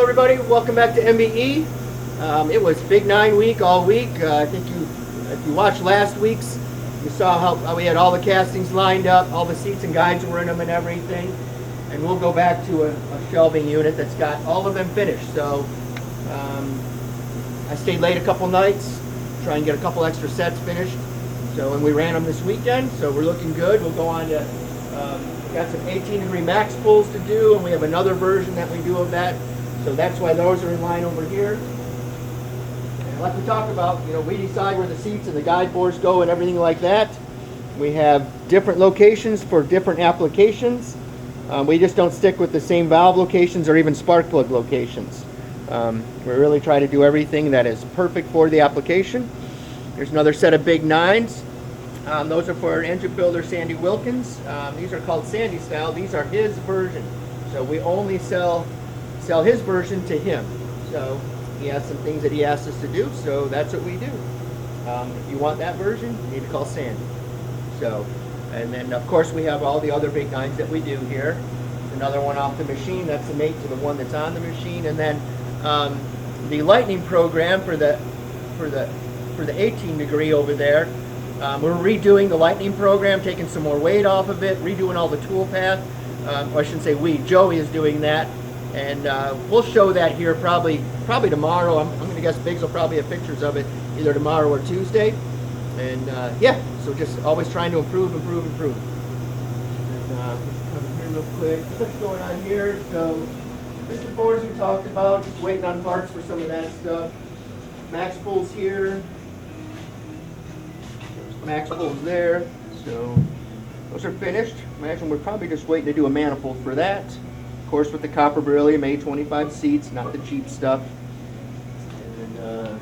everybody, welcome back to MBE. It was BIG-9 week all week. I think if you watched last week's, you saw how we had all the castings lined up, all the seats and guides were in them and everything. And we'll go back to a shelving unit that's got all of them finished. So I stayed late a couple nights, try and get a couple extra sets finished. So, and we ran them this weekend, so we're looking good. We'll go on to, got some 18-degree max pulls to do, and we have another version that we do of that. So that's why those are in line over here. And like we talked about, you know, we decide where the seats and the guide boards go and everything like that. We have different locations for different applications. We just don't stick with the same valve locations or even spark plug locations. We really try to do everything that is perfect for the application. There's another set of BIG-9s. Those are for our engine builder, Sandy Wilkins. These are called Sandy style. These are his version. So we only sell his version to him. So he has some things that he asks us to do, so that's what we do. If you want that version, you need to call Sandy. So, and then of course we have all the other BIG-9s that we do here. Another one off the machine, that's the mate to the one that's on the machine. And then the lightning program for the 18 degree over there. We're redoing the lightning program, taking some more weight off of it, redoing all the tool path. I shouldn't say we, Joey is doing that. And we'll show that here probably tomorrow. I'm going to guess Biggs will probably have pictures of it either tomorrow or Tuesday. And yeah, so just always trying to improve. And come here real quick. What's going on here? So this is the boards we talked about, just waiting on parts for some of that stuff. Max pulls here. There's max pulls there. So those are finished. Imagine we're probably just waiting to do a manifold for that. Of course, with the copper beryllium A25 seats, not the cheap stuff. And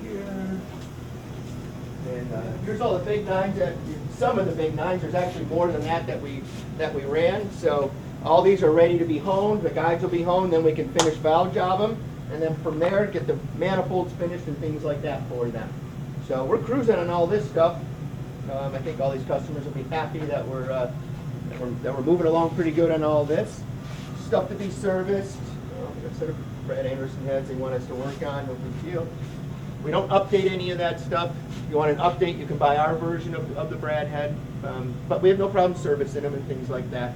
here. And here's all the BIG-9s. Some of the BIG-9s. There's actually more than that we ran. So all these are ready to be honed. The guides will be honed. Then we can finish valve job them, and then from there get the manifolds finished and things like that for them. So we're cruising on all this stuff. I think all these customers will be happy that we're moving along pretty good on all this. Stuff to be serviced. A set of Brad Anderson heads they want us to work on, no big deal. We don't update any of that stuff. If you want an update, you can buy our version of the Brad head. But we have no problem servicing them and things like that.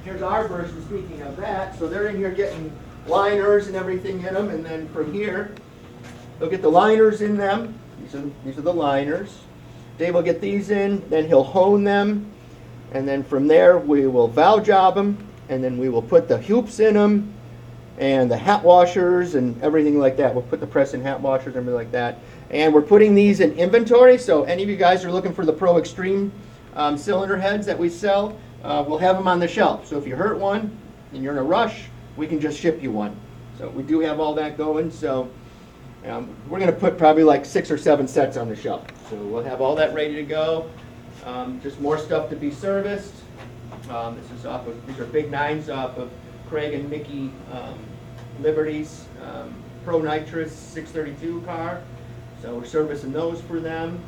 Here's our version, speaking of that. So they're in here getting liners and everything in them. And then from here, they'll get the liners in them. These are the liners. Dave will get these in, then he'll hone them, and then from there we will valve job them, and then we will put the hoops in them, and the hat washers and everything like that. We'll put the press in hat washers and everything like that. And we're putting these in inventory, so any of you guys are looking for the Pro Extreme cylinder heads that we sell, we'll have them on the shelf. So if you hurt one and you're in a rush, we can just ship you one. So we do have all that going, so we're going to put probably like 6 or 7 sets on the shelf. So we'll have all that ready to go. Just more stuff to be serviced. This is off of, these are BIG-9s off of Craig and Mickey Liberty's Pro Nitrous 632 car. So we're servicing those for them.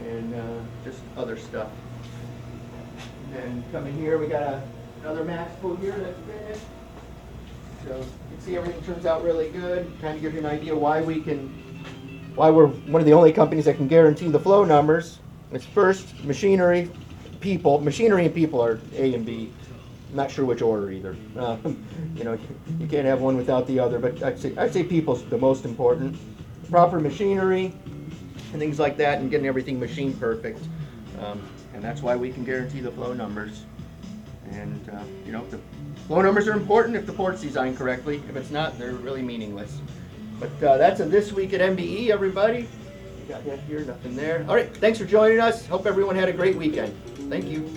And just other stuff. And coming here, we got another max pull here that's finished. So you can see everything turns out really good. Kind of gives you an idea why we're one of the only companies that can guarantee the flow numbers. It's first machinery and people are A and B. I'm not sure which order either. You know, you can't have one without the other. But I'd say people's the most important. Proper machinery and things like that, and getting everything machine perfect. And that's why we can guarantee the flow numbers. And you know, the flow numbers are important if the port's designed correctly. If it's not, they're really meaningless. But that's a This Week at MBE, everybody. We got that here, nothing there. All right, thanks for joining us. Hope everyone had a great weekend. Thank you.